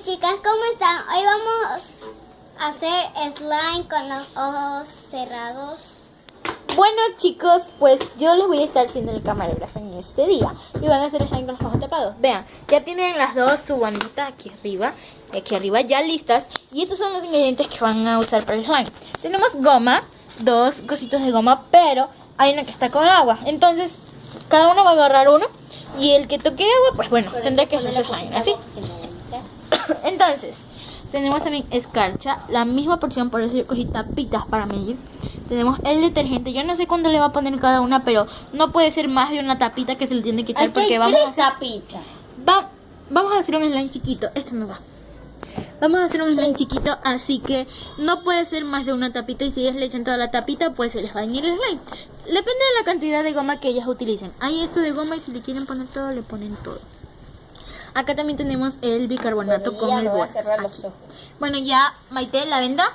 chicas, ¿cómo están? Hoy vamos a hacer slime con los ojos cerrados. Bueno chicos, pues yo les voy a estar siendo el camarógrafo en este día y van a hacer slime con los ojos tapados. Vean, ya tienen las dos su bandita aquí arriba ya listas. Y estos son los ingredientes que van a usar para el slime. Tenemos goma, dos cositos de goma, pero hay una que está con agua. Entonces, cada uno va a agarrar uno y el que toque agua, pues bueno, tendrá que hacer su slime, ¿así? Entonces, tenemos también escarcha, la misma porción, por eso yo cogí tapitas para medir. Tenemos el detergente, yo no sé cuándo le va a poner cada una, pero no puede ser más de una tapita que se le tiene que echar. Aquí porque hay vamos a hacer tapitas. Vamos a hacer un slime chiquito, esto no va. Vamos a hacer un slime chiquito, así que no puede ser más de una tapita. Y si ellas le echan toda la tapita, pues se les va a dañar el slime. Depende de la cantidad de goma que ellas utilicen. Hay esto de goma y si le quieren poner todo, le ponen todo. Acá también tenemos el bicarbonato con el borde. Bueno, ya Maite, la venda.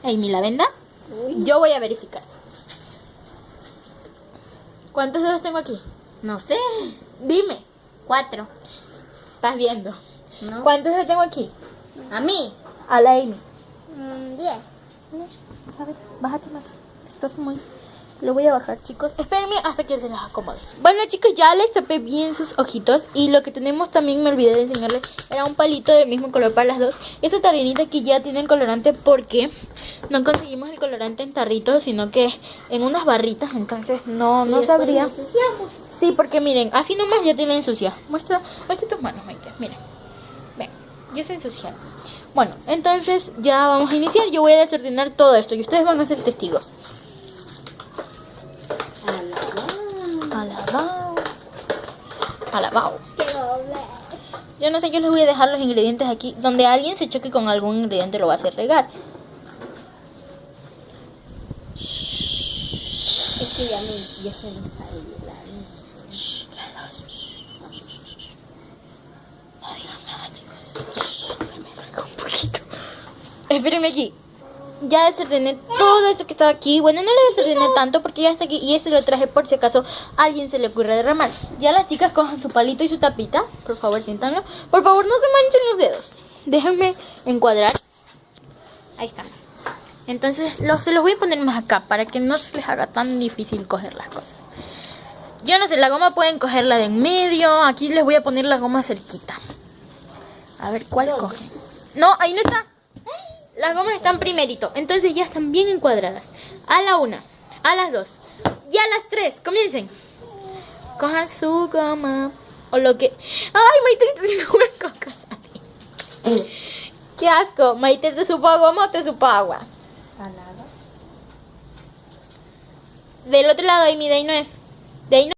Amy, la venda. Yo voy a verificar. ¿Cuántos dedos tengo aquí? No sé. Dime. 4. ¿Estás viendo? No. ¿Cuántos dedos tengo aquí? A mí. A la Amy. 10. A ver, bájate más. Estás muy... Lo voy a bajar, chicos. Espérenme hasta que se las acomode. Bueno, chicos, ya les tapé bien sus ojitos. Y lo que tenemos también, me olvidé de enseñarles, era un palito del mismo color para las dos. Esa tarinita aquí ya tiene el colorante porque no conseguimos el colorante en tarritos, sino que en unas barritas. Entonces no sabría. Sí, porque miren, así nomás ya tiene ensucia. Muestra tus manos, Maite. Miren. Ven, ya se ensuciaron. Bueno, entonces ya vamos a iniciar. Yo voy a desordenar todo esto y ustedes van a ser testigos. Alabao. Yo no sé, yo les voy a dejar los ingredientes aquí. Donde alguien se choque con algún ingrediente lo va a hacer regar. Es que ya se me salió la luz. No digan nada, chicos. Se me rega un poquito. Espérenme aquí. Ya desordené todo esto que estaba aquí. Bueno, no lo desordené tanto porque ya está aquí. Y este lo traje por si acaso a alguien se le ocurre derramar. Ya las chicas cojan su palito y su tapita. Por favor, siéntanlo. Por favor, no se manchen los dedos. Déjenme encuadrar. Ahí estamos. Entonces, se los voy a poner más acá para que no se les haga tan difícil coger las cosas. Yo no sé, la goma pueden cogerla de en medio. Aquí les voy a poner la goma cerquita. A ver, ¿cuál cogen? No, ahí no está. Las gomas están primerito, entonces ya están bien encuadradas. A la 1, a las 2 y a las 3, comiencen. Cojan su goma o lo que... ¡Ay, Maite, te haciendo jugar con coca! ¡Qué asco! Maite, ¿te supo a goma o te supo a agua? A nada. Del otro lado, Amy, de ahí no es. De ahí no.